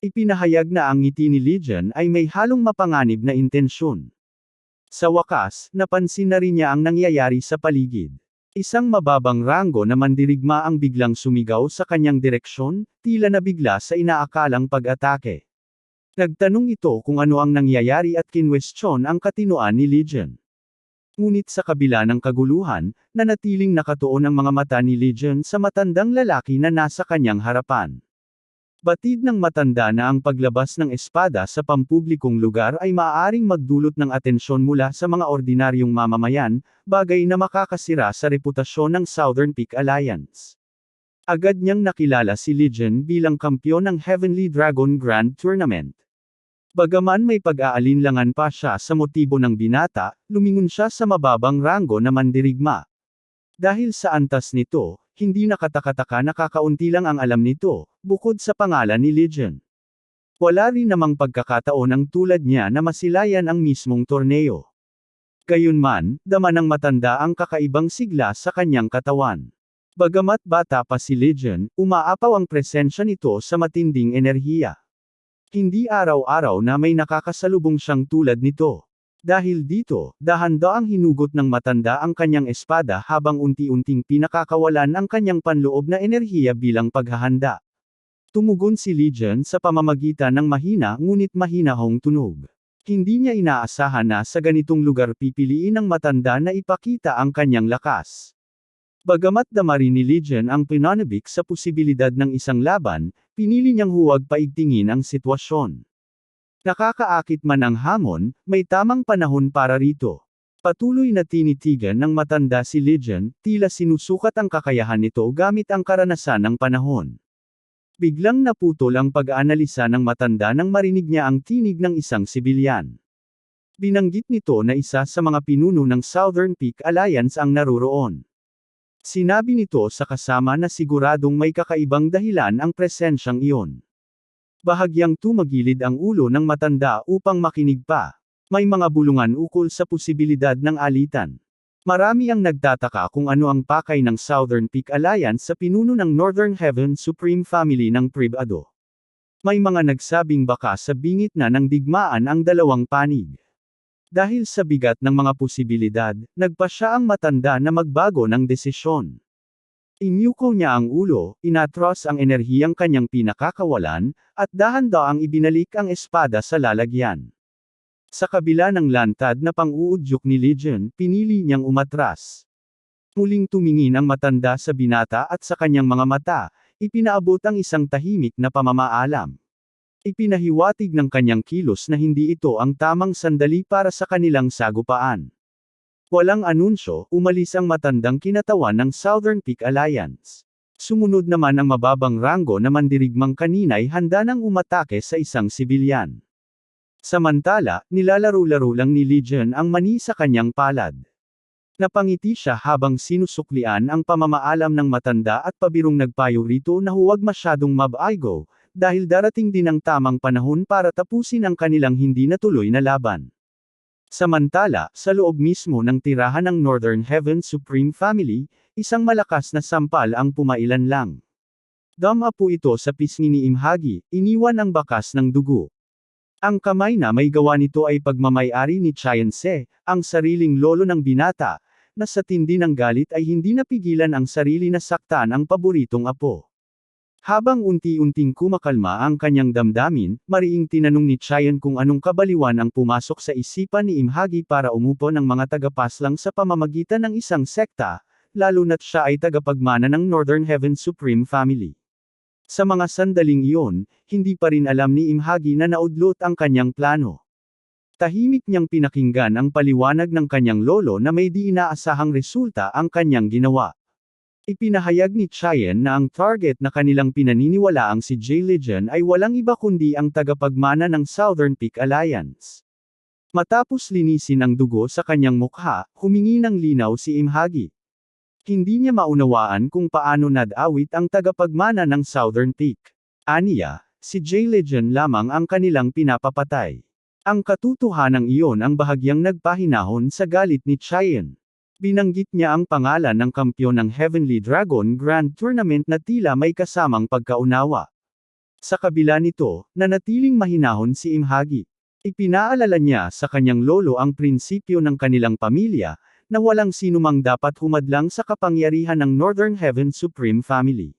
Ipinahayag na ang ngiti ni Legion ay may halong mapanganib na intensyon. Sa wakas, napansin na rin niya ang nangyayari sa paligid. Isang mababang ranggo na mandirigma ang biglang sumigaw sa kanyang direksyon, tila nabigla sa inaakalang pag-atake. Nagtanong ito kung ano ang nangyayari at kinwestiyon ang katinoan ni Legion. Ngunit sa kabila ng kaguluhan, nanatiling nakatuon ang mga mata ni Legion sa matandang lalaki na nasa kanyang harapan. Batid ng matanda na ang paglabas ng espada sa pampublikong lugar ay maaaring magdulot ng atensyon mula sa mga ordinaryong mamamayan, bagay na makakasira sa reputasyon ng Southern Peak Alliance. Agad niyang nakilala si Legion bilang kampiyon ng Heavenly Dragon Grand Tournament. Bagaman may pag-aalinlangan pa siya sa motibo ng binata, lumingon siya sa mababang ranggo na mandirigma. Dahil sa antas nito, hindi nakataka-taka na kakaunti lang ang alam nito, bukod sa pangalan ni Legion. Wala rin namang pagkakataon ang tulad niya na masilayan ang mismong torneo. Gayunman, dama ng matanda ang kakaibang sigla sa kanyang katawan. Bagamat bata pa si Legion, umaapaw ang presensya nito sa matinding enerhiya. Hindi araw-araw na may nakakasalubong siyang tulad nito. Dahil dito, dahan-daang hinugot ng matanda ang kanyang espada habang unti-unting pinakakawalan ang kanyang panloob na enerhiya bilang paghahanda. Tumugon si Legion sa pamamagitan ng mahina ngunit mahinahong tunog. Hindi niya inaasahan na sa ganitong lugar pipiliin ng matanda na ipakita ang kanyang lakas. Bagamat dama rin ni Legion ang pinanabik sa posibilidad ng isang laban, pinili niyang huwag paigtingin ang sitwasyon. Nakakaakit man ang hamon, may tamang panahon para rito. Patuloy na tinitigan ng matanda si Legion, tila sinusukat ang kakayahan nito gamit ang karanasan ng panahon. Biglang naputol ang pag-aanalisa ng matanda nang marinig niya ang tinig ng isang sibilyan. Binanggit nito na isa sa mga pinuno ng Southern Peak Alliance ang naroroon. Sinabi nito sa kasama na siguradong may kakaibang dahilan ang presensyang iyon. Bahagyang tumagilid ang ulo ng matanda upang makinig pa. May mga bulungan ukol sa posibilidad ng alitan. Marami ang nagtataka kung ano ang pakay ng Southern Peak Alliance sa pinuno ng Northern Heaven Supreme Family ng Privado. May mga nagsabing baka sa bingit na ng digmaan ang dalawang panig. Dahil sa bigat ng mga posibilidad, nagpasya ang matanda na magbago ng desisyon. Inyuko niya ang ulo, inatros ang enerhiyang kanyang pinakakawalan, at dahan-daang ibinalik ang espada sa lalagyan. Sa kabila ng lantad na pang-uudyok ni Legion, pinili niyang umatras. Muling tumingin ang matanda sa binata at sa kanyang mga mata, ipinaabot ang isang tahimik na pamamaalam. Ipinahiwatig ng kanyang kilos na hindi ito ang tamang sandali para sa kanilang sagupaan. Walang anunsyo, umalis ang matandang kinatawan ng Southern Peak Alliance. Sumunod naman ang mababang ranggo na mandirigmang kanina'y handa nang umatake sa isang sibilyan. Samantala, nilalaro-laro lang ni Legion ang mani sa kanyang palad. Napangiti siya habang sinusuklian ang pamamaalam ng matanda at pabirong nagpayo rito na huwag masyadong mabaigo, dahil darating din ang tamang panahon para tapusin ang kanilang hindi natuloy na laban. Samantala, sa loob mismo ng tirahan ng Northern Heaven Supreme Family, isang malakas na sampal ang pumailan lang. Dama po ito sa pisngi ni Imhagi, iniwan ang bakas ng dugo. Ang kamay na may gawa nito ay pagmamayari ni Chayensé, ang sariling lolo ng binata, na sa tindi ng galit ay hindi napigilan ang sarili na saktan ang paboritong apo. Habang unti-unting kumakalma ang kanyang damdamin, mariing tinanong ni Chayen kung anong kabaliwan ang pumasok sa isipan ni Imhagi para umupo ng mga tagapaslang sa pamamagitan ng isang sekta, lalo na't siya ay tagapagmana ng Northern Heaven Supreme Family. Sa mga sandaling iyon, hindi pa rin alam ni Imhagi na naudlot ang kanyang plano. Tahimik niyang pinakinggan ang paliwanag ng kanyang lolo na may di inaasahang resulta ang kanyang ginawa. Ipinahayag ni Chayen na ang target na kanilang pinaniniwalaang si J. Legion ay walang iba kundi ang tagapagmana ng Southern Peak Alliance. Matapos linisin ang dugo sa kanyang mukha, humingi ng linaw si Imhagi. Hindi niya maunawaan kung paano nadawit ang tagapagmana ng Southern Peak. Aniya, si J. Legion lamang ang kanilang pinapapatay. Ang katotohanang iyon ang bahagyang nagpahinahon sa galit ni Chayen. Binanggit niya ang pangalan ng kampyon ng Heavenly Dragon Grand Tournament na tila may kasamang pagkaunawa. Sa kabila nito, nanatiling mahinahon si Imhagi. Ipinaalala niya sa kanyang lolo ang prinsipyo ng kanilang pamilya, na walang sinumang dapat humadlang sa kapangyarihan ng Northern Heaven Supreme Family.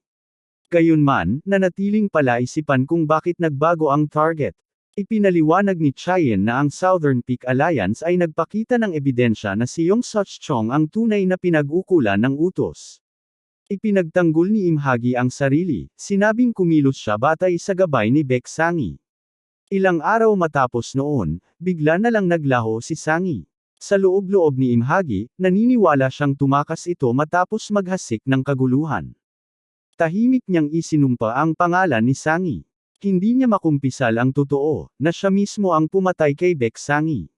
Gayunman, nanatiling palaisipan kung bakit nagbago ang target. Ipinaliwanag ni Chayen na ang Southern Peak Alliance ay nagpakita ng ebidensya na si Yong Suchong ang tunay na pinag-ukulan ng utos. Ipinagtanggol ni Imhagi ang sarili, sinabing kumilos siya batay sa gabay ni Baek Sangi. Ilang araw matapos noon, bigla na lang naglaho si Sangi. Sa loob-loob ni Imhagi, naniniwala siyang tumakas ito matapos maghasik ng kaguluhan. Tahimik niyang isinumpa ang pangalan ni Sangi. Hindi niya makumpisal ang totoo, na siya mismo ang pumatay kay Baek Sangi.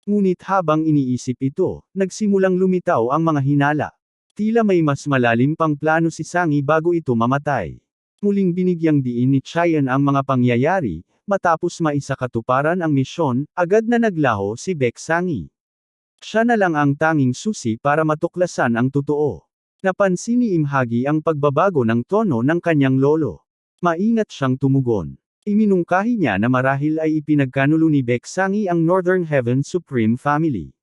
Ngunit habang iniisip ito, nagsimulang lumitaw ang mga hinala. Tila may mas malalim pang plano si Sangi bago ito mamatay. Muling binigyang diin ni Chayen ang mga pangyayari, matapos maisakatuparan ang misyon, agad na naglaho si Baek Sangi. Siya na lang ang tanging susi para matuklasan ang totoo. Napansin ni Imhagi ang pagbabago ng tono ng kanyang lolo. Maingat siyang tumugon. Iminungkahi niya na marahil ay ipinagkanulo ni Baek Sangi ang Northern Heaven Supreme Family.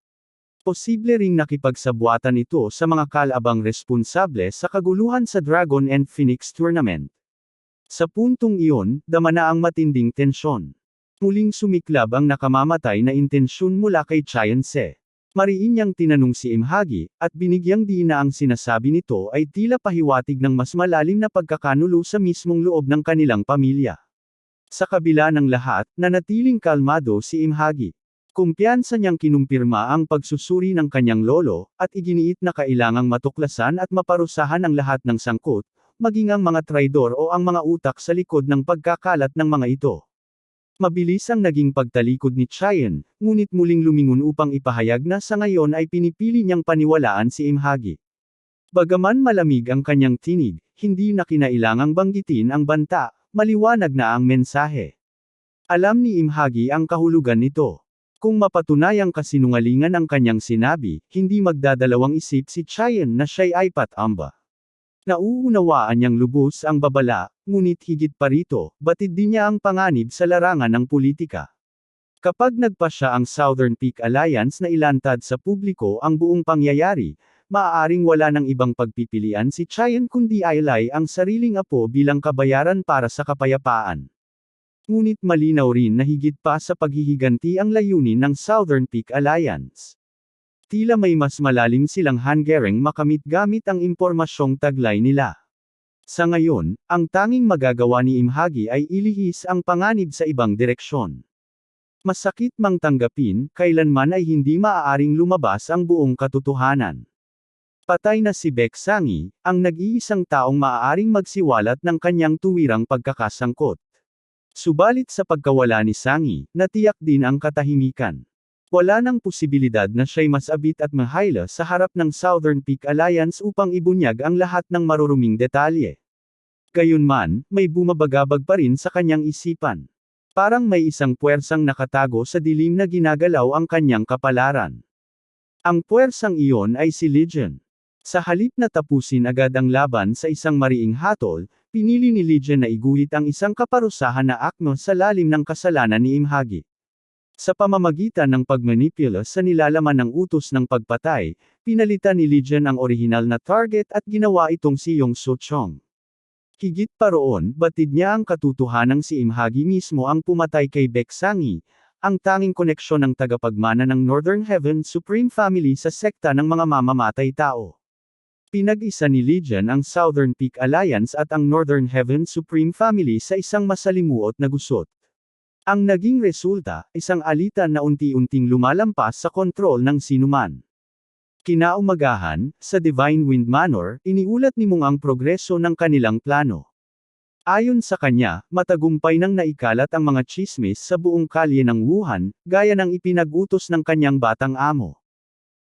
Posible ring nakipagsabuatan ito sa mga kalabang responsable sa kaguluhan sa Dragon and Phoenix Tournament. Sa puntong iyon, dama na ang matinding tensyon. Muling sumiklab ang nakamamatay na intensyon mula kay Chayen Se. Mariin niyang tinanong si Imhagi, at binigyang diin na ang sinasabi nito ay tila pahiwatig ng mas malalim na pagkakanulo sa mismong loob ng kanilang pamilya. Sa kabila ng lahat, nanatiling kalmado si Imhagi. Kumpiyansa niyang kinumpirma ang pagsusuri ng kanyang lolo, at iginiit na kailangang matuklasan at maparusahan ang lahat ng sangkot, maging ang mga traidor o ang mga utak sa likod ng pagkakalat ng mga ito. Mabilis ang naging pagtalikod ni Chayen, ngunit muling lumingon upang ipahayag na sa ngayon ay pinipili niyang paniwalaan si Imhagi. Bagaman malamig ang kanyang tinig, hindi na kinailangang banggitin ang banta, maliwanag na ang mensahe. Alam ni Imhagi ang kahulugan nito. Kung mapatunayang kasinungalingan ang kanyang sinabi, hindi magdadalawang isip si Chayen na siya'y ay patamba. Nauunawaan niyang lubos ang babala, ngunit higit pa rito, batid din niya ang panganib sa larangan ng politika. Kapag nagpasya ang Southern Peak Alliance na ilantad sa publiko ang buong pangyayari, maaaring wala ng ibang pagpipilian si Chayen kundi ialay ang sariling apo bilang kabayaran para sa kapayapaan. Ngunit malinaw rin na higit pa sa paghihiganti ang layunin ng Southern Peak Alliance. Tila may mas malalim silang hanggaring makamit gamit ang impormasyong taglay nila. Sa ngayon, ang tanging magagawa ni Imhagi ay ilihis ang panganib sa ibang direksyon. Masakit mang tanggapin, kailanman ay hindi maaaring lumabas ang buong katotohanan. Patay na si Baek Sangi, ang nag-iisang taong maaaring magsiwalat ng kanyang tuwirang pagkakasangkot. Subalit sa pagkawala ni Sangi, natiyak din ang katahimikan. Wala nang posibilidad na siya'y masabit at mahayla sa harap ng Southern Peak Alliance upang ibunyag ang lahat ng maruruming detalye. Gayunman, may bumabagabag pa rin sa kanyang isipan. Parang may isang puwersang nakatago sa dilim na ginagalaw ang kanyang kapalaran. Ang puwersang iyon ay si Legion. Sa halip na tapusin agad ang laban sa isang mariing hatol, pinili ni Legion na iguhit ang isang kaparusahan na akno sa lalim ng kasalanan ni Imhagi. Sa pamamagitan ng pagmanipula sa nilalaman ng utos ng pagpatay, pinalitan ni Legion ang orihinal na target at ginawa itong si Yong Suchong. Higit pa roon, batid niya ang katotohanang si Imhagi mismo ang pumatay kay Baek Sangi, ang tanging koneksyon ng tagapagmana ng Northern Heaven Supreme Family sa sekta ng mga mamamatay tao. Pinag-isa ni Legion ang Southern Peak Alliance at ang Northern Heaven Supreme Family sa isang masalimuot na gusot. Ang naging resulta, isang alitan na unti-unting lumalampas sa kontrol ng sinuman. Kinaumagahan, sa Divine Wind Manor, iniulat ni Mung ang progreso ng kanilang plano. Ayon sa kanya, matagumpay nang naikalat ang mga tsismis sa buong kalye ng Wuhan, gaya ng ipinag-utos ng kanyang batang amo.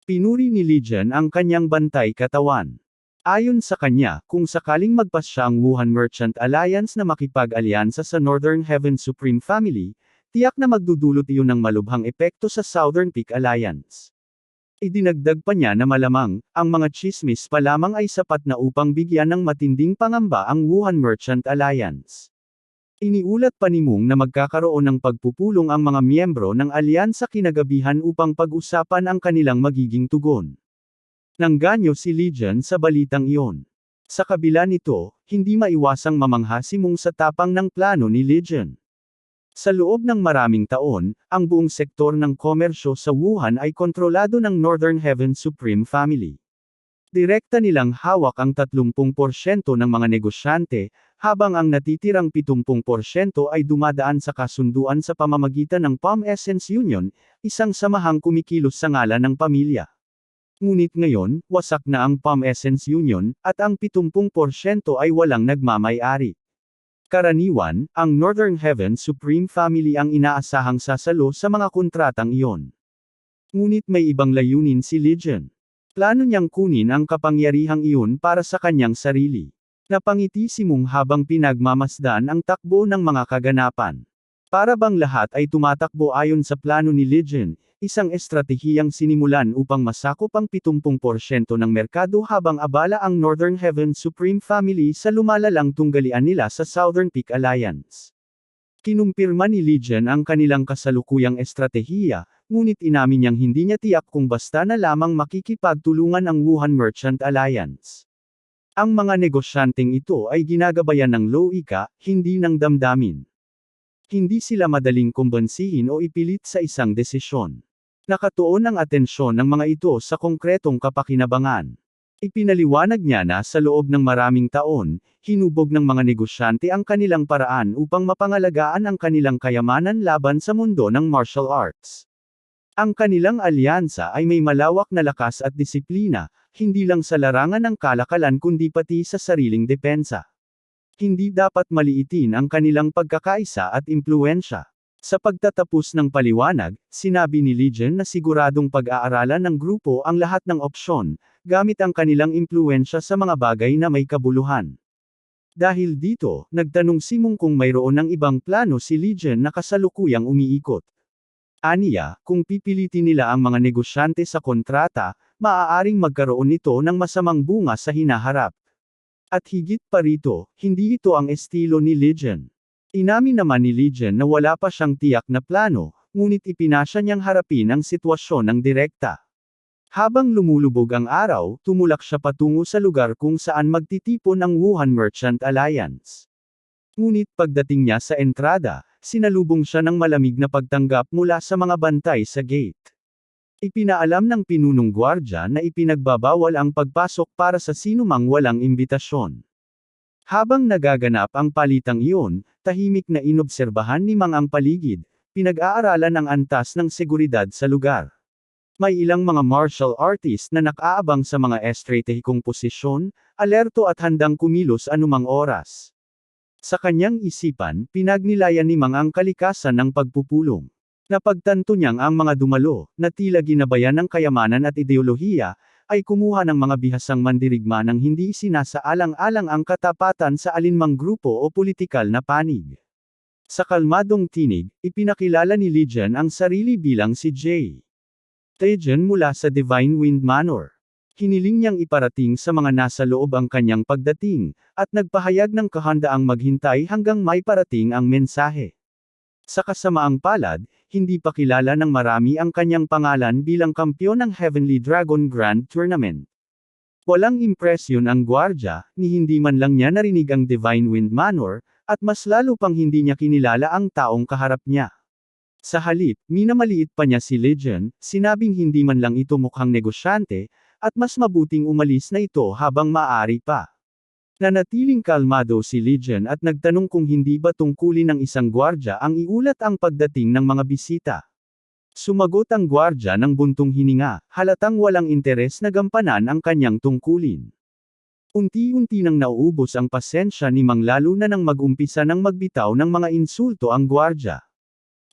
Pinuri ni Legion ang kanyang bantay katawan. Ayon sa kanya, kung sakaling magpasya ang Wuhan Merchant Alliance na makipag-alyansa sa Northern Heaven Supreme Family, tiyak na magdudulot iyon ng malubhang epekto sa Southern Peak Alliance. Idinagdag pa niya na malamang, ang mga tsismis pa lamang ay sapat na upang bigyan ng matinding pangamba ang Wuhan Merchant Alliance. Iniulat pa ni Moong na magkakaroon ng pagpupulong ang mga miyembro ng alyansa kinagabihan upang pag-usapan ang kanilang magiging tugon. Nangganyo si Legion sa balitang iyon. Sa kabila nito, hindi maiwasang mamangha si Moong sa tapang ng plano ni Legion. Sa loob ng maraming taon, ang buong sektor ng komersyo sa Wuhan ay kontrolado ng Northern Heaven Supreme Family. Direkta nilang hawak ang 30% ng mga negosyante, habang ang natitirang 70% ay dumadaan sa kasunduan sa pamamagitan ng Palm Essence Union, isang samahang kumikilos sa ngalan ng pamilya. Ngunit ngayon, wasak na ang Palm Essence Union, at ang 70% ay walang nagmamay-ari. Karaniwan, ang Northern Heaven Supreme Family ang inaasahang sasalo sa mga kontratang iyon. Ngunit may ibang layunin si Legion. Plano niyang kunin ang kapangyarihang iyon para sa kanyang sarili. Napangiti si Moong habang pinagmamasdan ang takbo ng mga kaganapan. Para bang lahat ay tumatakbo ayon sa plano ni Legion, isang estratehiyang sinimulan upang masakop ang 70% ng merkado habang abala ang Northern Heaven Supreme Family sa lumalalang tunggalian nila sa Southern Peak Alliance. Kinumpirma ni Legion ang kanilang kasalukuyang estratehiya, ngunit inamin niyang hindi niya tiyak kung basta na lamang makikipagtulungan ang Wuhan Merchant Alliance. Ang mga negosyanteng ito ay ginagabayan ng lowika, hindi ng damdamin. Hindi sila madaling kumbansihin o ipilit sa isang desisyon. Nakatuon ang atensyon ng mga ito sa konkretong kapakinabangan. Ipinaliwanag niya na sa loob ng maraming taon, hinubog ng mga negosyante ang kanilang paraan upang mapangalagaan ang kanilang kayamanan laban sa mundo ng martial arts. Ang kanilang alyansa ay may malawak na lakas at disiplina, hindi lang sa larangan ng kalakalan kundi pati sa sariling depensa. Hindi dapat maliitin ang kanilang pagkakaisa at impluwensya. Sa pagtatapos ng paliwanag, sinabi ni Legion na siguradong pag-aaralan ng grupo ang lahat ng opsyon, gamit ang kanilang impluwensya sa mga bagay na may kabuluhan. Dahil dito, nagtanong si Moong kung mayroon ng ibang plano si Legion na kasalukuyang umiikot. Aniya, kung pipilitin nila ang mga negosyante sa kontrata, maaaring magkaroon nito ng masamang bunga sa hinaharap. At higit pa rito, hindi ito ang estilo ni Legion. Inamin naman ni Legion na wala pa siyang tiyak na plano, ngunit ipinasya niyang harapin ang sitwasyon ng direkta. Habang lumulubog ang araw, tumulak siya patungo sa lugar kung saan magtitipon ang Wuhan Merchant Alliance. Ngunit pagdating niya sa entrada, sinalubong siya ng malamig na pagtanggap mula sa mga bantay sa gate. Ipinaalam ng pinunong gwardya na ipinagbabawal ang pagpasok para sa sinumang walang imbitasyon. Habang nagaganap ang palitang iyon, tahimik na inobserbahan ni Mang ang paligid, pinag-aaralan ang antas ng seguridad sa lugar. May ilang mga martial artist na nakaabang sa mga estratehikong posisyon, alerto at handang kumilos anumang oras. Sa kanyang isipan, pinagnilayan ni Mang ang kalikasan ng pagpupulong. Napagtanto niyang ang mga dumalo, na tila ginabayan ng kayamanan at ideolohiya, ay kumuha ng mga bihasang mandirigma nang hindi isinasaalang-alang ang katapatan sa alinmang grupo o politikal na panig. Sa kalmadong tinig, ipinakilala ni Legion ang sarili bilang si Jay Taejon mula sa Divine Wind Manor. Hiniling niyang iparating sa mga nasa loob ang kanyang pagdating, at nagpahayag ng kahandaang maghintay hanggang may parating ang mensahe. Sa kasamaang palad, hindi pa kilala ng marami ang kanyang pangalan bilang kampiyon ng Heavenly Dragon Grand Tournament. Walang impresyon ang gwardya, ni hindi man lang niya narinig ang Divine Wind Manor, at mas lalo pang hindi niya kinilala ang taong kaharap niya. Sa halip, minamaliit pa niya si Legion, sinabing hindi man lang ito mukhang negosyante, at mas mabuting umalis na ito habang maaari pa. Nanatiling kalmado si Legion at nagtanong kung hindi ba tungkulin ng isang gwardya ang iulat ang pagdating ng mga bisita. Sumagot ang gwardya ng buntong hininga, halatang walang interes na gampanan ang kanyang tungkulin. Unti-unti nang nauubos ang pasensya ni Mang lalo na nang mag-umpisa ng magbitaw ng mga insulto ang gwardya.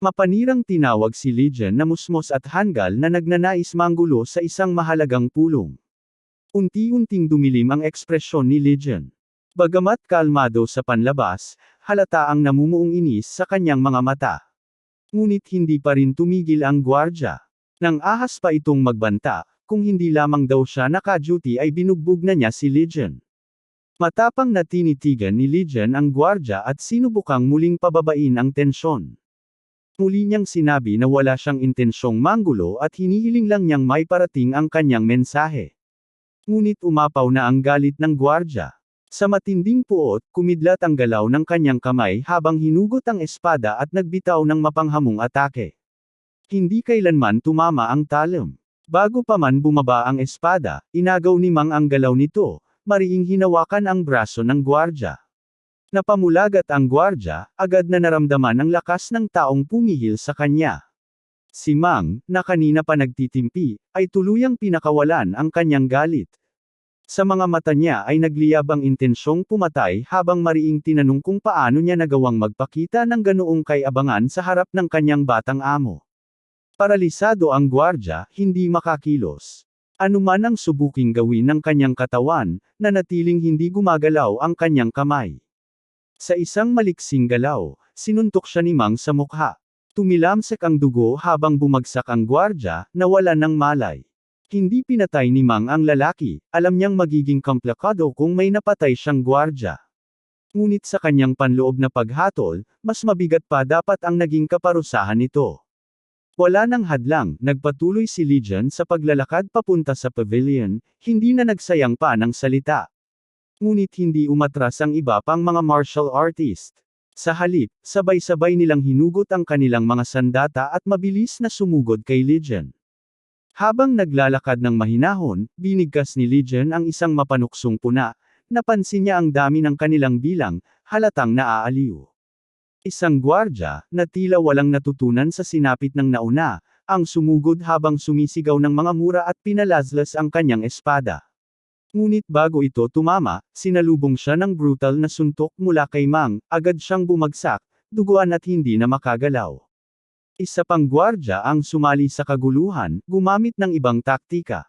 Mapanirang tinawag si Legion na musmos at hanggal na nagnanais manggulo sa isang mahalagang pulong. Unti-unting dumilim ang ekspresyon ni Legion. Bagamat kalmado sa panlabas, halata ang namumuong inis sa kanyang mga mata. Ngunit hindi pa rin tumigil ang gwardya. Nang ahas pa itong magbanta, kung hindi lamang daw siya naka-duty ay binugbog na niya si Legion. Matapang na tinitigan ni Legion ang gwardya at sinubukang muling pababain ang tensyon. Muli niyang sinabi na wala siyang intensyong manggulo at hinihiling lang niyang may parating ang kanyang mensahe. Ngunit umapaw na ang galit ng gwardya. Sa matinding puot, kumidlat ang galaw ng kanyang kamay habang hinugot ang espada at nagbitaw ng mapanghamong atake. Hindi kailanman tumama ang talim. Bago pa man bumaba ang espada, inagaw ni Mang ang galaw nito, mariing hinawakan ang braso ng gwardya. Napamulagat ang gwardya, agad na naramdaman ang lakas ng taong pumihil sa kanya. Si Mang, na kanina pa nagtitimpi, ay tuluyang pinakawalan ang kanyang galit. Sa mga mata niya ay nagliyab ang intensyong pumatay habang mariing tinanong kung paano niya nagawang magpakita ng ganoong kay-abangan sa harap ng kanyang batang amo. Paralisado ang gwardya, hindi makakilos. Anuman ang subuking gawin ng kanyang katawan, nanatiling hindi gumagalaw ang kanyang kamay. Sa isang maliksing galaw, sinuntok siya ni Mang sa mukha. Tumilamsik ang dugo habang bumagsak ang gwardya, nawalan ng malay. Hindi pinatay ni Mang ang lalaki, alam niyang magiging komplikado kung may napatay siyang gwardya. Ngunit sa kanyang panloob na paghatol, mas mabigat pa dapat ang naging kaparusahan nito. Wala nang hadlang, nagpatuloy si Legion sa paglalakad papunta sa pavilion, hindi na nagsayang pa ng salita. Ngunit hindi umatras ang iba pang mga martial artist. Sa halip, sabay-sabay nilang hinugot ang kanilang mga sandata at mabilis na sumugod kay Legion. Habang naglalakad ng mahinahon, binigkas ni Legion ang isang mapanuksong puna, napansin niya ang dami ng kanilang bilang, halatang naaaliw. Isang gwardya, na tila walang natutunan sa sinapit ng nauna, ang sumugod habang sumisigaw ng mga mura at pinalazlas ang kanyang espada. Ngunit bago ito tumama, sinalubong siya ng brutal na suntok mula kay Mang, agad siyang bumagsak, duguan at hindi na makagalaw. Isa pang gwardya ang sumali sa kaguluhan, gumamit ng ibang taktika.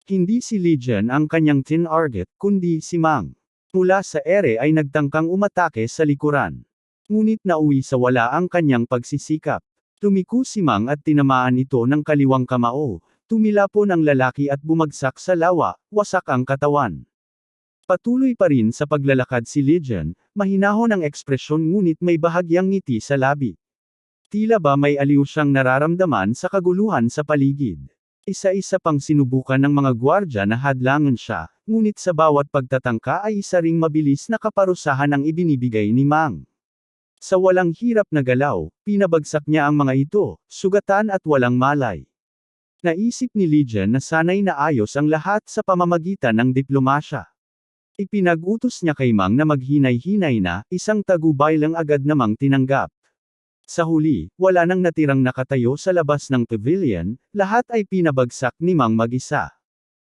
Hindi si Legion ang kanyang tinarget, kundi si Mang. Mula sa ere ay nagtangkang umatake sa likuran. Ngunit nauwi sa wala ang kanyang pagsisikap. Lumiko si Mang at tinamaan ito ng kaliwang kamao. Tumilapon ang lalaki at bumagsak sa lawa, wasak ang katawan. Patuloy pa rin sa paglalakad si Legion, mahinahon ang ekspresyon ngunit may bahagyang ngiti sa labi. Tila ba may aliw siyang nararamdaman sa kaguluhan sa paligid. Isa-isa pang sinubukan ng mga gwardya na hadlangan siya, ngunit sa bawat pagtatangka ay isa ring mabilis na kaparusahan ang ibinibigay ni Mang. Sa walang hirap na galaw, pinabagsak niya ang mga ito, sugatan at walang malay. Naisip ni Legion na sana'y naayos ang lahat sa pamamagitan ng diplomasya. Ipinag-utos niya kay Mang na maghinay-hinay na, isang tagubay lang agad namang tinanggap. Sa huli, wala nang natirang nakatayo sa labas ng pavilion, lahat ay pinabagsak ni Mang mag-isa.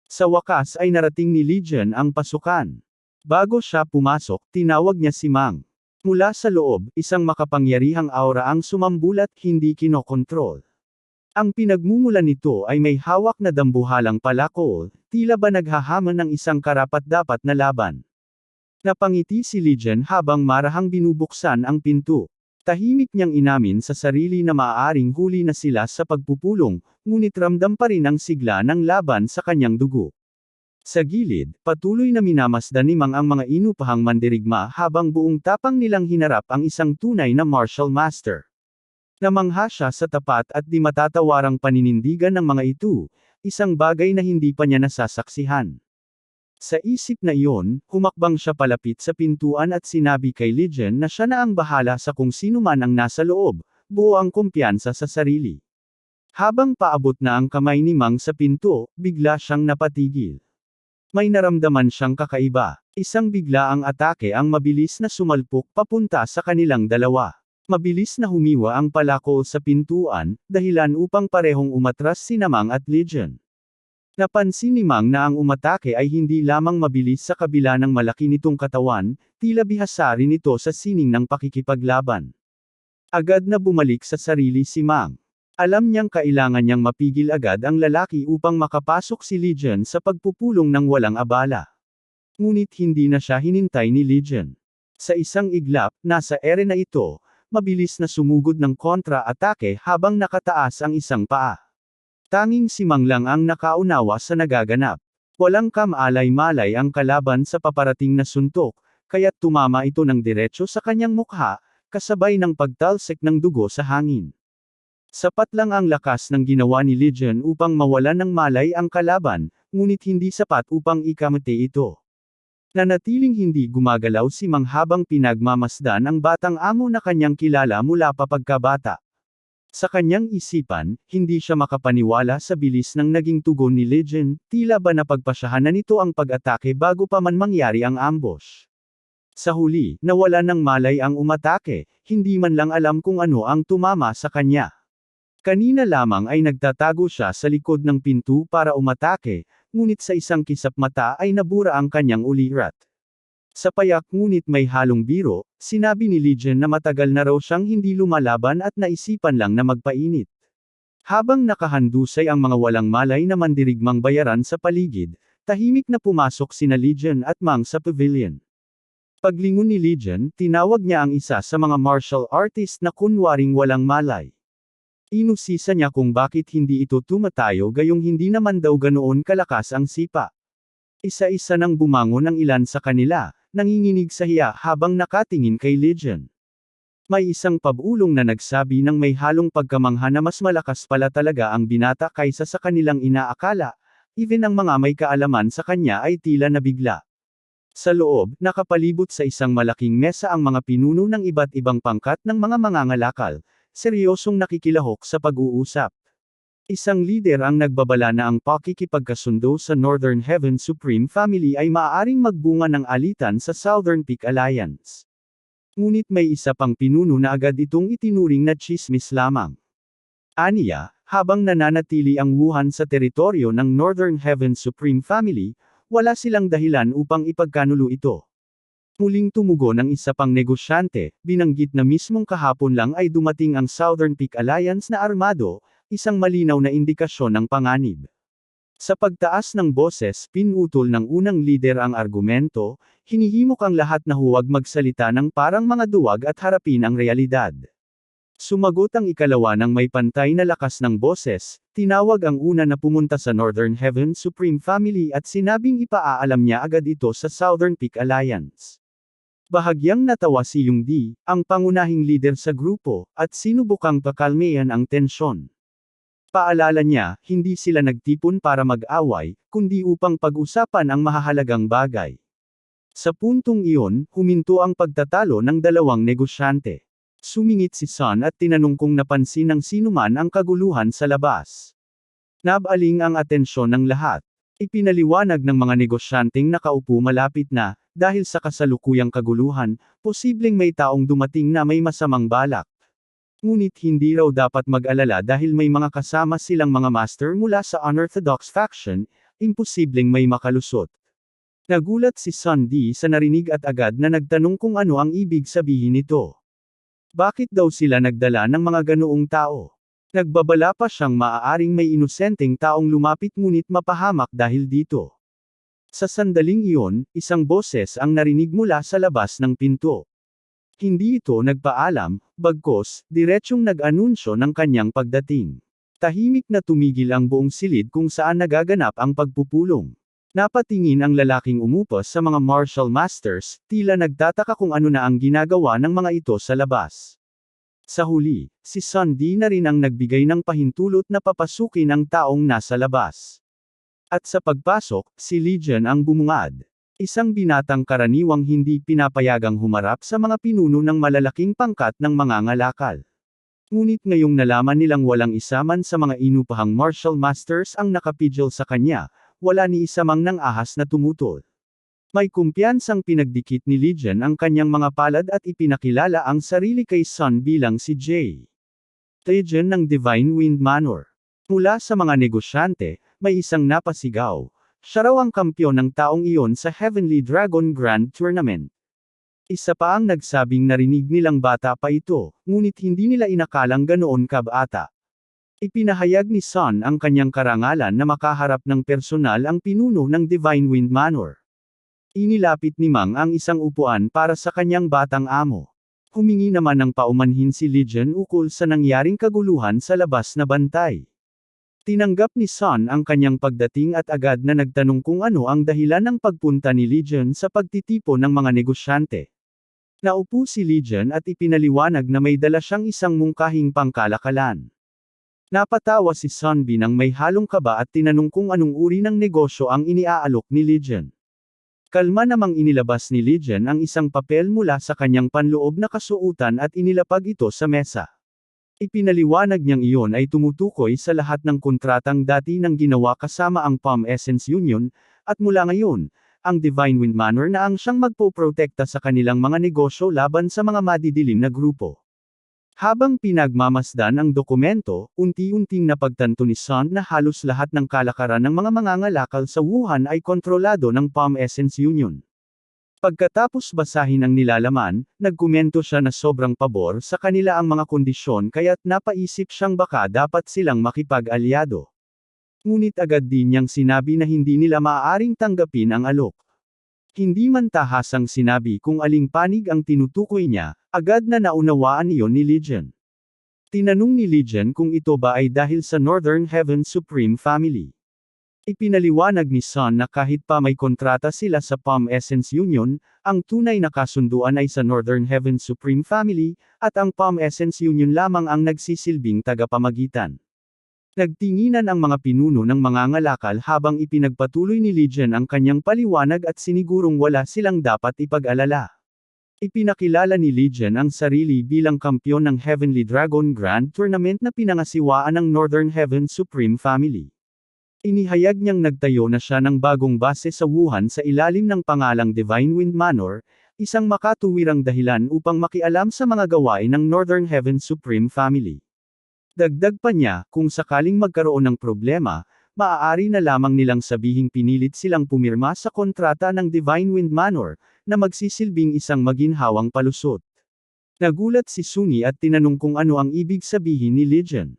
Sa wakas ay narating ni Legion ang pasukan. Bago siya pumasok, tinawag niya si Mang. Mula sa loob, isang makapangyarihang aura ang sumambulat, hindi kinokontrol. Ang pinagmumulan nito ay may hawak na dambuhalang palakol, tila ba naghahamon ng isang karapat-dapat na laban. Napangiti si Legion habang marahang binubuksan ang pinto. Tahimik niyang inamin sa sarili na maaaring huli na sila sa pagpupulong, ngunit ramdam pa rin ang sigla ng laban sa kanyang dugo. Sa gilid, patuloy na minamasdan ni Mang ang mga inupahang mandirigma habang buong tapang nilang hinarap ang isang tunay na martial master. Namangha siya sa tapat at di matatawarang paninindigan ng mga ito, isang bagay na hindi pa niya nasasaksihan. Sa isip na iyon, humakbang siya palapit sa pintuan at sinabi kay Legion na siya na ang bahala sa kung sino man ang nasa loob, buo ang kumpiyansa sa sarili. Habang paabot na ang kamay ni Mang sa pinto, bigla siyang napatigil. May naramdaman siyang kakaiba. Isang biglaang atake ang mabilis na sumalpok papunta sa kanilang dalawa. Mabilis na humiwa ang palakol sa pintuan, dahilan upang parehong umatras sina Mang at Legion. Napansin ni Mang na ang umatake ay hindi lamang mabilis sa kabila ng malaki nitong katawan, tila bihasa rin ito sa sining ng pakikipaglaban. Agad na bumalik sa sarili si Mang. Alam niyang kailangan niyang mapigil agad ang lalaki upang makapasok si Legion sa pagpupulong ng walang abala. Ngunit hindi na siya hinintay ni Legion. Sa isang iglap, nasa ere na ito, mabilis na sumugod ng kontra-atake habang nakataas ang isang paa. Tanging si Mang lang ang nakaunawa sa nagaganap. Walang kamalay-malay ang kalaban sa paparating na suntok, kaya't tumama ito ng diretso sa kanyang mukha, kasabay ng pagtalsik ng dugo sa hangin. Sapat lang ang lakas ng ginawa ni Legion upang mawalan ng malay ang kalaban, ngunit hindi sapat upang ikamate ito. Nanatiling hindi gumagalaw si Mang habang pinagmamasdan ang batang amo na kanyang kilala mula pa pagkabata. Sa kanyang isipan, hindi siya makapaniwala sa bilis ng naging tugon ni Legion, tila ba napagpasyahan na nito ang pag-atake bago pa man mangyari ang ambush. Sa huli, nawala ng malay ang umatake, hindi man lang alam kung ano ang tumama sa kanya. Kanina lamang ay nagtatago siya sa likod ng pinto para umatake, ngunit sa isang kisap mata ay nabura ang kanyang ulirat. Sa payak ngunit may halong biro, sinabi ni Legion na matagal na raw siyang hindi lumalaban at naisipan lang na magpainit. Habang nakahandusay ang mga walang malay na mandirigmang bayaran sa paligid, tahimik na pumasok sina Legion at Mang sa pavilion. Paglingon ni Legion, tinawag niya ang isa sa mga martial artist na kunwaring walang malay. Inusisa niya kung bakit hindi ito tumatayo gayong hindi naman daw ganoon kalakas ang sipa. Isa-isa nang bumangon ang ilan sa kanila, nanginginig sa hiya habang nakatingin kay Legion. May isang pabulong na nagsabi ng may halong pagkamangha na mas malakas pala talaga ang binata kaysa sa kanilang inaakala, even ang mga may kaalaman sa kanya ay tila nabigla. Sa loob, nakapalibot sa isang malaking mesa ang mga pinuno ng iba't ibang pangkat ng mga mangangalakal, seryosong nakikilahok sa pag-uusap. Isang lider ang nagbabala na ang pakikipagkasundo sa Northern Heaven Supreme Family ay maaaring magbunga ng alitan sa Southern Peak Alliance. Ngunit may isa pang pinuno na agad itong itinuring na tsismis lamang. Aniya, habang nananatili ang Wuhan sa teritoryo ng Northern Heaven Supreme Family, wala silang dahilan upang ipagkanulo ito. Muling tumugon ang isa pang negosyante, binanggit na mismong kahapon lang ay dumating ang Southern Peak Alliance na armado, isang malinaw na indikasyon ng panganib. Sa pagtaas ng boses, pinutol ng unang lider ang argumento, hinihimok ang lahat na huwag magsalita ng parang mga duwag at harapin ang realidad. Sumagot ang ikalawa ng may pantay na lakas ng boses, tinawag ang una na pumunta sa Northern Heaven Supreme Family at sinabing ipaaalam niya agad ito sa Southern Peak Alliance. Bahagyang natawa si Yung Di, ang pangunahing lider sa grupo, at sinubukang pakalmeyan ang tensyon. Paalala niya, hindi sila nagtipon para mag-away, kundi upang pag-usapan ang mahahalagang bagay. Sa puntong iyon, huminto ang pagtatalo ng dalawang negosyante. Sumingit si Son at tinanong kung napansin ng sinuman ang kaguluhan sa labas. Nabaling ang atensyon ng lahat. Ipinaliwanag ng mga negosyanteng nakaupo malapit na, dahil sa kasalukuyang kaguluhan, posibleng may taong dumating na may masamang balak. Ngunit hindi raw dapat mag-alala dahil may mga kasama silang mga master mula sa unorthodox faction, imposibleng may makalusot. Nagulat si Sun Di sa narinig at agad na nagtanong kung ano ang ibig sabihin nito. Bakit daw sila nagdala ng mga ganoong tao? Nagbabala pa siyang maaaring may inosenteng taong lumapit ngunit mapahamak dahil dito. Sa sandaling iyon, isang boses ang narinig mula sa labas ng pinto. Hindi ito nagpaalam, bagkus, diretsyong nag-anunsyo ng kanyang pagdating. Tahimik na tumigil ang buong silid kung saan nagaganap ang pagpupulong. Napatingin ang lalaking umupas sa mga martial masters, tila nagtataka kung ano na ang ginagawa ng mga ito sa labas. Sa huli, si Sun Di na rin ang nagbigay ng pahintulot na papasukin ang taong nasa labas. At sa pagpasok, si Legion ang bumungad. Isang binatang karaniwang hindi pinapayagang humarap sa mga pinuno ng malalaking pangkat ng mga ngalakal. Ngunit ngayong nalaman nilang walang isa man sa mga inupahang martial masters ang nakapigil sa kanya, wala ni isa mang nang ahas na tumutol. May kumpiyansang pinagdikit ni Legion ang kanyang mga palad at ipinakilala ang sarili kay Sun bilang si Jay. Legion ng Divine Wind Manor. Mula sa mga negosyante, may isang napasigaw. Siya raw ang kampyon ng taong iyon sa Heavenly Dragon Grand Tournament. Isa pa ang nagsabing narinig nilang bata pa ito, ngunit hindi nila inakalang ganoon kabata. Ipinahayag ni Sun ang kanyang karangalan na makaharap ng personal ang pinuno ng Divine Wind Manor. Inilapit ni Mang ang isang upuan para sa kanyang batang amo. Humingi naman ng paumanhin si Legion ukol sa nangyaring kaguluhan sa labas na bantay. Tinanggap ni Sun ang kanyang pagdating at agad na nagtanong kung ano ang dahilan ng pagpunta ni Legion sa pagtitipon ng mga negosyante. Naupo si Legion at ipinaliwanag na may dala siyang isang mungkahing pangkalakalan. Napatawa si Sunbi nang may halong kaba at tinanong kung anong uri ng negosyo ang iniaalok ni Legion. Kalma namang inilabas ni Legion ang isang papel mula sa kanyang panloob na kasuotan at inilapag ito sa mesa. Ipinaliwanag niyang iyon ay tumutukoy sa lahat ng kontratang dati nang ginawa kasama ang Palm Essence Union, at mula ngayon, ang Divine Wind Manor na ang siyang magpoprotekta sa kanilang mga negosyo laban sa mga madidilim na grupo. Habang pinagmamasdan ang dokumento, unti-unting napagtanto ni Sun na halos lahat ng kalakaran ng mga mangangalakal sa Wuhan ay kontrolado ng Palm Essence Union. Pagkatapos basahin ang nilalaman, nagkomento siya na sobrang pabor sa kanila ang mga kondisyon kaya't napaisip siyang baka dapat silang makipag-alyado. Ngunit agad din niyang sinabi na hindi nila maaaring tanggapin ang alok. Hindi man tahasang sinabi kung aling panig ang tinutukoy niya, agad na naunawaan iyon ni Legion. Tinanong ni Legion kung ito ba ay dahil sa Northern Heaven Supreme Family. Ipinaliwanag ni Sun na kahit pa may kontrata sila sa Palm Essence Union, ang tunay na kasunduan ay sa Northern Heaven Supreme Family, at ang Palm Essence Union lamang ang nagsisilbing tagapamagitan. Nagtinginan ang mga pinuno ng mangangalakal habang ipinagpatuloy ni Legion ang kanyang paliwanag at sinigurong wala silang dapat ipag-alala. Ipinakilala ni Legion ang sarili bilang kampyon ng Heavenly Dragon Grand Tournament na pinangasiwaan ng Northern Heaven Supreme Family. Inihayag niyang nagtayo na siya ng bagong base sa Wuhan sa ilalim ng pangalang Divine Wind Manor, isang makatuwirang dahilan upang makialam sa mga gawain ng Northern Heaven Supreme Family. Dagdag pa niya, kung sakaling magkaroon ng problema, maaari na lamang nilang sabihing pinilit silang pumirma sa kontrata ng Divine Wind Manor, na magsisilbing isang maginhawang palusot. Nagulat si Sunny at tinanong kung ano ang ibig sabihin ni Legion.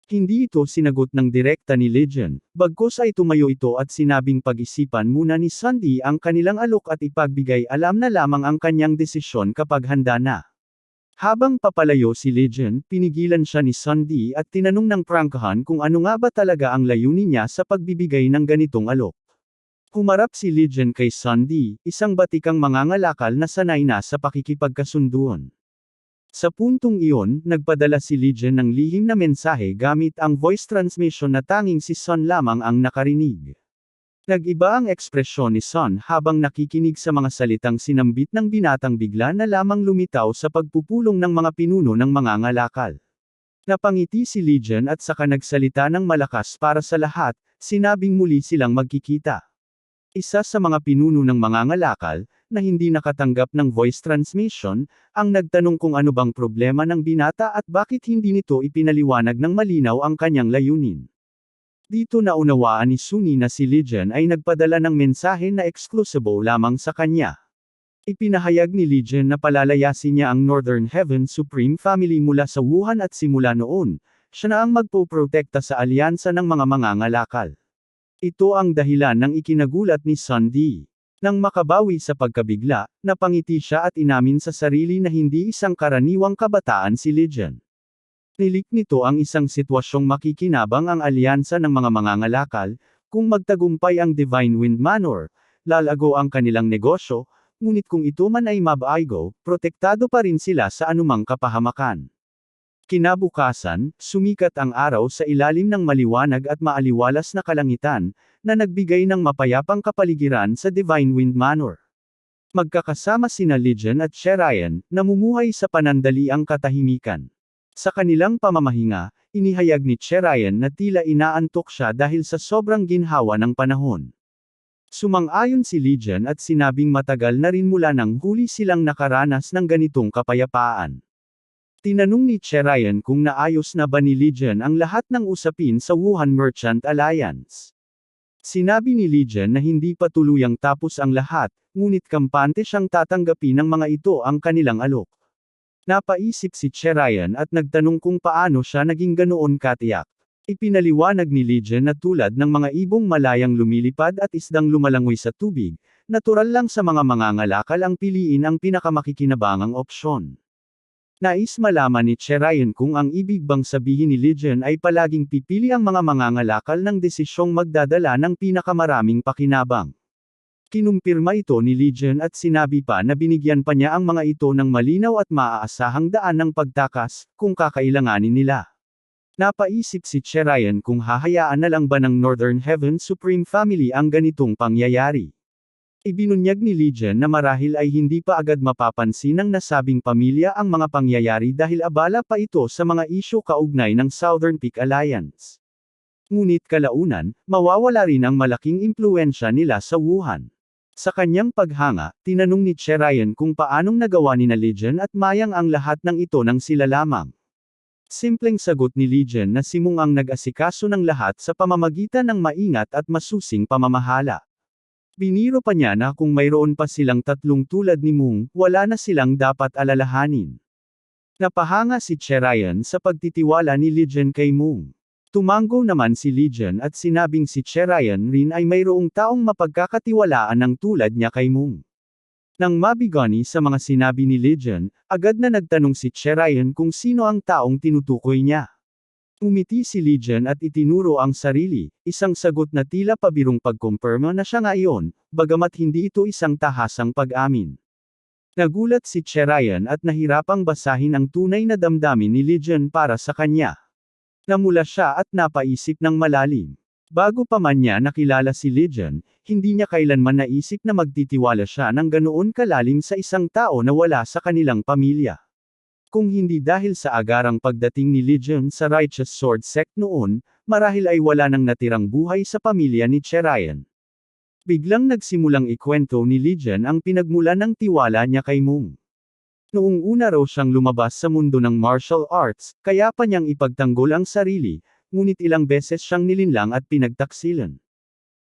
Hindi ito sinagot ng direkta ni Legion, bagkus ay tumayo ito at sinabing pag-isipan muna ni Sunny ang kanilang alok at ipagbigay alam na lamang ang kanyang desisyon kapag handa na. Habang papalayo si Legion, pinigilan siya ni Sunny at tinanong ng prangkahan kung ano nga ba talaga ang layunin niya sa pagbibigay ng ganitong alok. Humarap si Legion kay Sunny, isang batikang mangangalakal na sanay na sa pakikipagkasunduan. Sa puntong iyon, nagpadala si Legion ng lihim na mensahe gamit ang voice transmission na tanging si Sun lamang ang nakarinig. Nag-iba ang ekspresyon ni Sun habang nakikinig sa mga salitang sinambit ng binatang bigla na lamang lumitaw sa pagpupulong ng mga pinuno ng mga ngalakal. Napangiti si Legion at saka nagsalita ng malakas para sa lahat, sinabing muli silang magkikita. Isa sa mga pinuno ng mga ngalakal, na hindi nakatanggap ng voice transmission, ang nagtanong kung ano bang problema ng binata at bakit hindi nito ipinaliwanag ng malinaw ang kanyang layunin. Dito naunawaan ni Sunny na si Legion ay nagpadala ng mensahe na exclusive lamang sa kanya. Ipinahayag ni Legion na palalayasin niya ang Northern Heaven Supreme Family mula sa Wuhan at simula noon, siya na ang magpoprotekta sa alyansa ng mga mangangalakal. Ito ang dahilan ng ikinagulat ni Sunny. Nang makabawi sa pagkabigla, napangiti siya at inamin sa sarili na hindi isang karaniwang kabataan si Legion. Nilik nito ang isang sitwasyong makikinabang ang alyansa ng mga mangangalakal, kung magtagumpay ang Divine Wind Manor, lalago ang kanilang negosyo, ngunit kung ito man ay mabaygo, protektado pa rin sila sa anumang kapahamakan. Kinabukasan, sumikat ang araw sa ilalim ng maliwanag at maaliwalas na kalangitan, na nagbigay ng mapayapang kapaligiran sa Divine Wind Manor. Magkakasama sina Legion at Sherian, namumuhay sa panandaliang katahimikan. Sa kanilang pamamahinga, inihayag ni Sherian na tila inaantok siya dahil sa sobrang ginhawa ng panahon. Sumang-ayon si Legion at sinabing matagal na rin mula nang huli silang nakaranas ng ganitong kapayapaan. Tinanong ni Sherian kung naayos na ba ni Legion ang lahat ng usapin sa Wuhan Merchant Alliance. Sinabi ni Legion na hindi pa tuluyang tapos ang lahat, ngunit kampante siyang tatanggapin ng mga ito ang kanilang alok. Napaisip si Sherian at nagtanong kung paano siya naging ganoon katiyak. Ipinaliwanag ni Legion na tulad ng mga ibong malayang lumilipad at isdang lumalangoy sa tubig, natural lang sa mga mangangalakal ang piliin ang pinakamakikinabangang opsyon. Nais malaman ni Cherayan kung ang ibig bang sabihin ni Legion ay palaging pipili ang mga mangangalakal ng desisyong magdadala ng pinakamaraming pakinabang. Kinumpirma ito ni Legion at sinabi pa na binigyan pa niya ang mga ito ng malinaw at maaasahang daan ng pagtakas, kung kakailanganin nila. Napaisip si Cherayan kung hahayaan na lang ba ng Northern Heaven Supreme Family ang ganitong pangyayari. Ibinunyag ni Legion na marahil ay hindi pa agad mapapansin ng nasabing pamilya ang mga pangyayari dahil abala pa ito sa mga isyu kaugnay ng Southern Peak Alliance. Ngunit kalaunan, mawawala rin ang malaking impluwensya nila sa Wuhan. Sa kanyang paghanga, tinanong ni Cherayan kung paanong nagawa ni Legion at Mayang ang lahat ng ito nang sila lamang. Simpleng sagot ni Legion na si Mung ang nag-asikaso ng lahat sa pamamagitan ng maingat at masusing pamamahala. Biniro pa niya na kung mayroon pa silang tatlong tulad ni Mung, wala na silang dapat alalahanin. Napahanga si Cherayan sa pagtitiwala ni Legion kay Mung. Tumango naman si Legion at sinabing si Cherayan rin ay mayroong taong mapagkakatiwalaan ng tulad niya kay Mung. Nang mabigani sa mga sinabi ni Legion, agad na nagtanong si Cherayan kung sino ang taong tinutukoy niya. Umiti si Legion at itinuro ang sarili, isang sagot na tila pabirong pagkumpirma na siya nga iyon, bagamat hindi ito isang tahasang pag-amin. Nagulat si Cherayan at nahirapang basahin ang tunay na damdamin ni Legion para sa kanya. Namula siya at napaisip ng malalim. Bago pa man niya nakilala si Legion, hindi niya kailanman naisip na magtitiwala siya ng ganoon kalalim sa isang tao na wala sa kanilang pamilya. Kung hindi dahil sa agarang pagdating ni Legion sa Righteous Sword Sect noon, marahil ay wala nang natirang buhay sa pamilya ni Cherayan. Biglang nagsimulang ikwento ni Legion ang pinagmulan ng tiwala niya kay Mung. Noong una raw siyang lumabas sa mundo ng martial arts, kaya pa niyang ipagtanggol ang sarili, ngunit ilang beses siyang nilinlang at pinagtaksilan.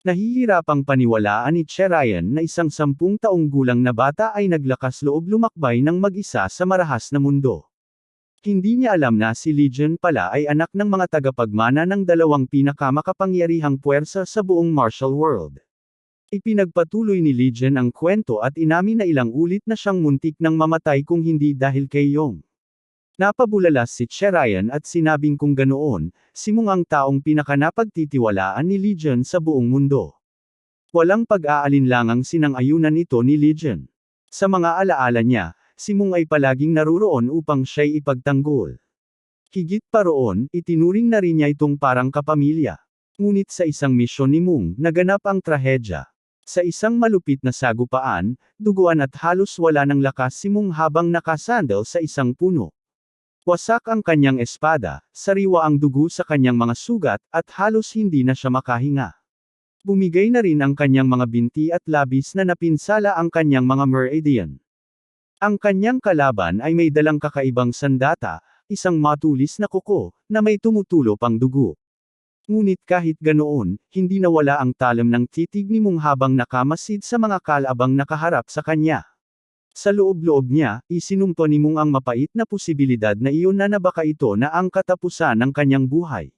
Nahihirapang paniwalaan ni Cherayan na isang 10 taong gulang na bata ay naglakas loob lumakbay ng mag-isa sa marahas na mundo. Hindi niya alam na si Legion pala ay anak ng mga tagapagmana ng dalawang pinakamakapangyarihang puwersa sa buong martial world. Ipinagpatuloy ni Legion ang kwento at inamin na ilang ulit na siyang muntik nang mamatay kung hindi dahil kay Yong. Napabulalas si Cherayan at sinabing kung ganoon, si Mung ang taong pinakanapagtitiwalaan ni Legion sa buong mundo. Walang pag-aalinlangang sinang-ayunan ito ni Legion. Sa mga alaala niya, si Mung ay palaging naruroon upang siya'y ipagtanggol. Higit pa roon, itinuring na rin niya itong parang kapamilya. Ngunit sa isang misyon ni Mung, naganap ang trahedya. Sa isang malupit na sagupaan, duguan at halos wala ng lakas si Mung habang nakasandal sa isang puno. Wasak ang kanyang espada, sariwa ang dugo sa kanyang mga sugat, at halos hindi na siya makahinga. Bumigay na rin ang kanyang mga binti at labis na napinsala ang kanyang mga meridian. Ang kanyang kalaban ay may dalang kakaibang sandata, isang matulis na kuko, na may tumutulo pang dugo. Ngunit kahit ganoon, hindi nawala ang talam ng titig ni Mung habang nakamasid sa mga kalabang nakaharap sa kanya. Sa loob-loob niya, isinumpa ni Mung ang mapait na posibilidad na iyon na baka ito na ang katapusan ng kanyang buhay.